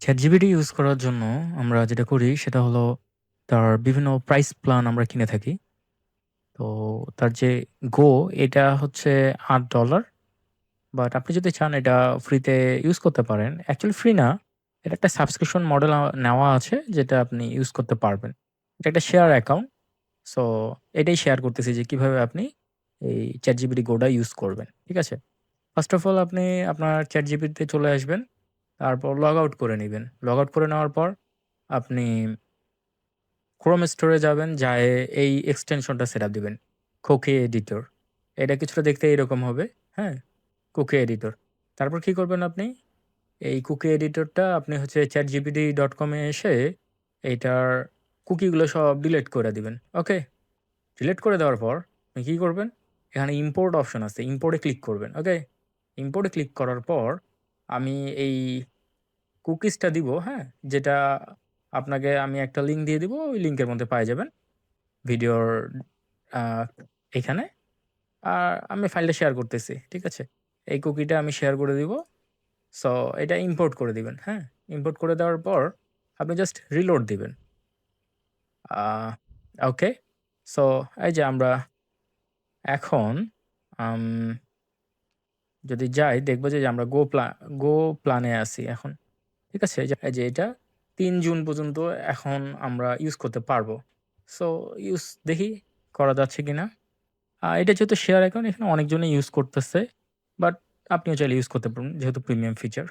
ChatGPT use করার জন্য আমরা যেটা করি সেটা হলো তার বিভিন্ন প্রাইস প্ল্যান আমরা কিনে থাকি। তো তার যে Go এটা হচ্ছে $৮ বাট আপনি যদি চান এটা ফ্রিতে ইউজ করতে পারেন। অ্যাকচুয়ালি ফ্রি না। এটা একটা সাবস্ক্রিপশন মডেল নেওয়া আছে যেটা আপনি ইউজ করতে পারবেন। এটা একটা শেয়ার অ্যাকাউন্ট। সো এটাই শেয়ার করতেছি যে কিভাবে আপনি এই ChatGPT Go টা ইউজ করবেন। ঠিক আছে? ফার্স্ট অফ অল আপনি আপনার ChatGPT তে চলে আসবেন। তারপর লগ আউট করে নিবেন। লগ আউট করে নেওয়ার পর আপনি Chrome স্টোরে যাবেন, যেয়ে এই এক্সটেনশনটা সেটআপ দিবেন। Cookie Editor। এটা কিছুটা দেখতে এরকম হবে, হ্যাঁ? Cookie Editor। তারপর কি করবেন আপনি? এই Cookie Editor-টা আপনি হচ্ছে chatgpt.com এ এসে এইটার কুকিগুলো সব ডিলিট করে দিবেন। ওকে? ডিলিট করে দেওয়ার পর আপনি কি করবেন? এখানে ইম্পোর্ট অপশন আছে। ইম্পোর্ট এ ক্লিক করবেন। ওকে? ইম্পোর্ট এ ক্লিক করার পর আমি এই কুকিজটা দিব, হ্যাঁ? যেটা আপনাকে আমি একটা লিঙ্ক দিয়ে দিব। ওই লিঙ্কের মধ্যে পায়ে যাবেন ভিডিওর আ এখানে। আর আমি ফাইলটা শেয়ার করতেছি। ঠিক আছে? এই কুকিটা আমি শেয়ার করে দিব। সো এটা ইম্পোর্ট করে দিবেন, হ্যাঁ? ইম্পোর্ট করে দেওয়ার পর আপনি জাস্ট রিলোড দিবেন। আ ওকে? সো এই যে আমরা এখন আম যদি যাই দেখব যে আমরা গো প্ল্যানে আছি এখন। ঠিক আছে? এই যে এটা ৩ জুন পর্যন্ত এখন আমরা ইউজ করতে পারবো। সো দেখি করা যাচ্ছে কিনা। এটা যেহেতু শেয়ার অ্যাকাউন্ট এখানে অনেকজনই ইউজ করতেছে। বাট আপনিও চাইলে ইউজ করতে পারেন যেহেতু প্রিমিয়াম ফিচার।